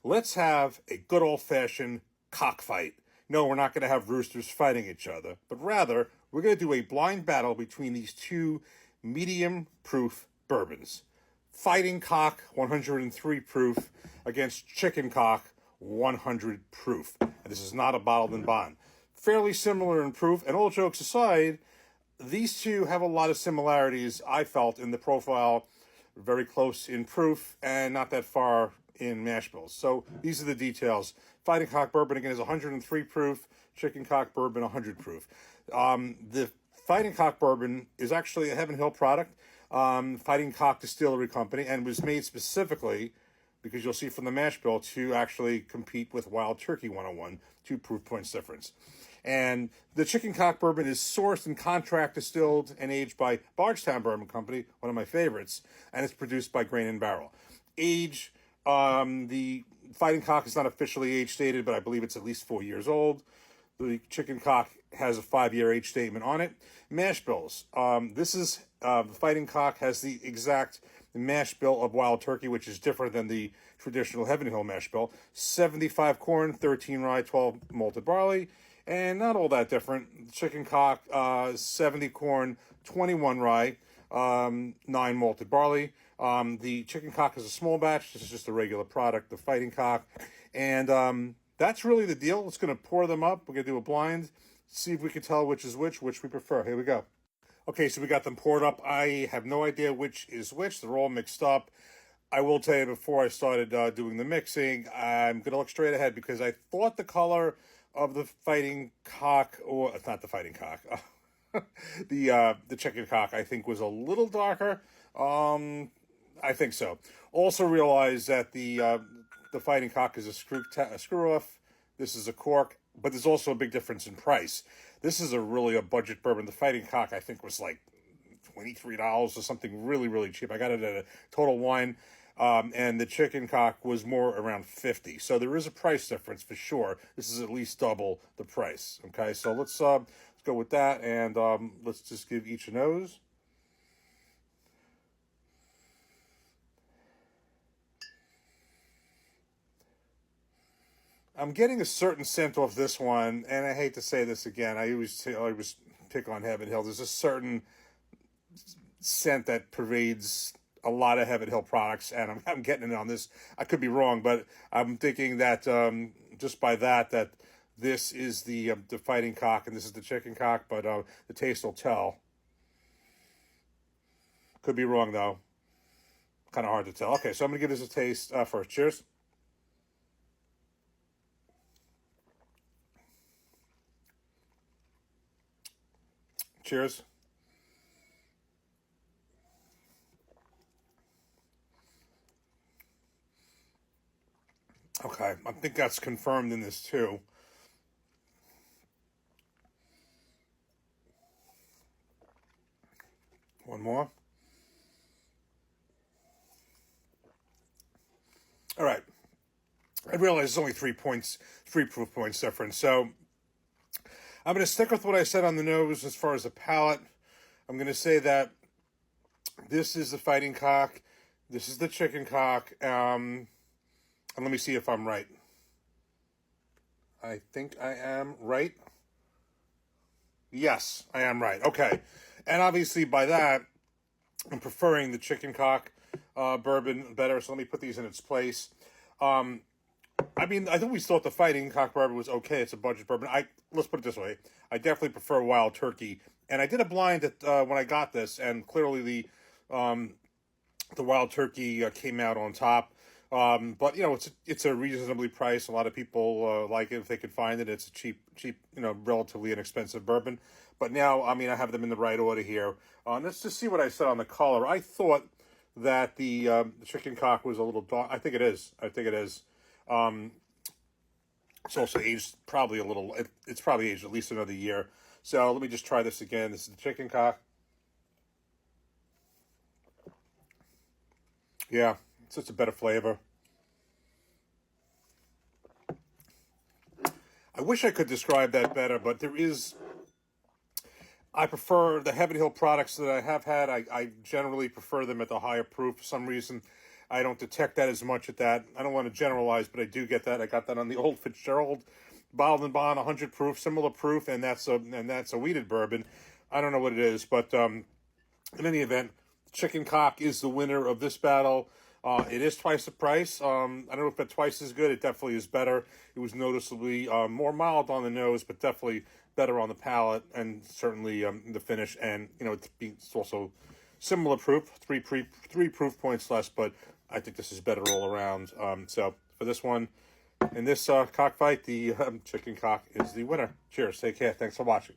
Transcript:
let's have a good old-fashioned cockfight. No, we're not going to have roosters fighting each other, but rather we're going to do a blind battle between these two medium-proof bourbons. Fighting Cock 103 proof against Chicken Cock 100 proof. And this is not a bottled and bond. Fairly similar in proof, and all jokes aside, these two have a lot of similarities, I felt, in the profile. Very close in proof and not that far in mash bills. So these are the details. Fighting Cock bourbon, again, is 103 proof. Chicken Cock bourbon, 100 proof. The Fighting Cock bourbon is actually a Heaven Hill product. Fighting Cock Distillery Company, and was made specifically, because you'll see from the mash bill, to actually compete with Wild Turkey 101, 2 proof points difference. And the Chicken Cock bourbon is sourced and contract distilled and aged by Bardstown Bourbon Company, one of my favorites, and it's produced by Grain and Barrel. Age, the Fighting Cock is not officially age stated, but I believe it's at least 4 years old. The Chicken Cock has a 5-year age statement on it. Mash bills. The Fighting Cock has the exact mash bill of Wild Turkey, which is different than the traditional Heaven Hill mash bill. 75 corn, 13 rye, 12 malted barley, and not all that different. Chicken Cock, 70 corn, 21 rye, 9 malted barley. The Chicken Cock is a small batch. This is just a regular product, the Fighting Cock. And that's really the deal. It's going to pour them up. We're going to do a blind, see if we can tell which is which we prefer. Here we go. Okay, so we got them poured up. I have no idea which is which. They're all mixed up. I will tell you before I started doing the mixing, I'm going to look straight ahead because I thought the color of the Fighting Cock, or it's not the Fighting Cock, the Chicken Cock, I think was a little darker. I think so. Also realize that the Fighting Cock is a screw off. This is a cork, but there's also a big difference in price. This is a budget bourbon. The Fighting Cock, I think, was like $23 or something really, really cheap. I got it at a Total Wine, and the Chicken Cock was more around $50. So there is a price difference for sure. This is at least double the price. Okay, so let's go with that, and let's just give each a nose. I'm getting a certain scent off this one, and I hate to say this again. I always pick on Heaven Hill. There's a certain scent that pervades a lot of Heaven Hill products, and I'm getting it on this. I could be wrong, but I'm thinking that just by that this is the Fighting Cock and this is the Chicken Cock, but the taste will tell. Could be wrong, though. Kind of hard to tell. Okay, so I'm going to give this a taste first. Cheers. Cheers. Okay, I think that's confirmed in this too. One more. All right. I realize it's only 3 proof points difference. So I'm going to stick with what I said on the nose as far as the palate. I'm going to say that this is the Fighting Cock. This is the Chicken Cock. And let me see if I'm right. I think I am right. Yes, I am right. Okay. And obviously by that, I'm preferring the Chicken Cock bourbon better. So let me put these in its place. I mean, I think we thought the Fighting Cock bourbon was okay. It's a budget bourbon. Let's put it this way. I definitely prefer Wild Turkey. And I did a blind when I got this, and clearly the Wild Turkey came out on top. But it's a reasonably priced. A lot of people like it if they can find it. It's a cheap, relatively inexpensive bourbon. But now, I mean, I have them in the right order here. Let's just see what I said on the color. I thought that the Chicken Cock was a little dark. I think it is. It's also aged probably a little. It's probably aged at least another year. So let me just try this again. This is the Chicken Cock. Yeah, it's just a better flavor. I wish I could describe that better, but I prefer the Heaven Hill products that I have had. I generally prefer them at the higher proof for some reason. I don't detect that as much at that. I don't want to generalize, but I do get that. I got that on the old Fitzgerald bottled and bond, 100 proof, similar proof, and that's a wheated bourbon. I don't know what it is, but in any event, Chicken Cock is the winner of this battle. It is twice the price. I don't know if it's twice as good. It definitely is better. It was noticeably more mild on the nose, but definitely better on the palate, and certainly the finish. And it's also similar proof, three proof points less, but I think this is better all around. So for this one, in this cockfight, the Chicken Cock is the winner. Cheers. Take care. Thanks for watching.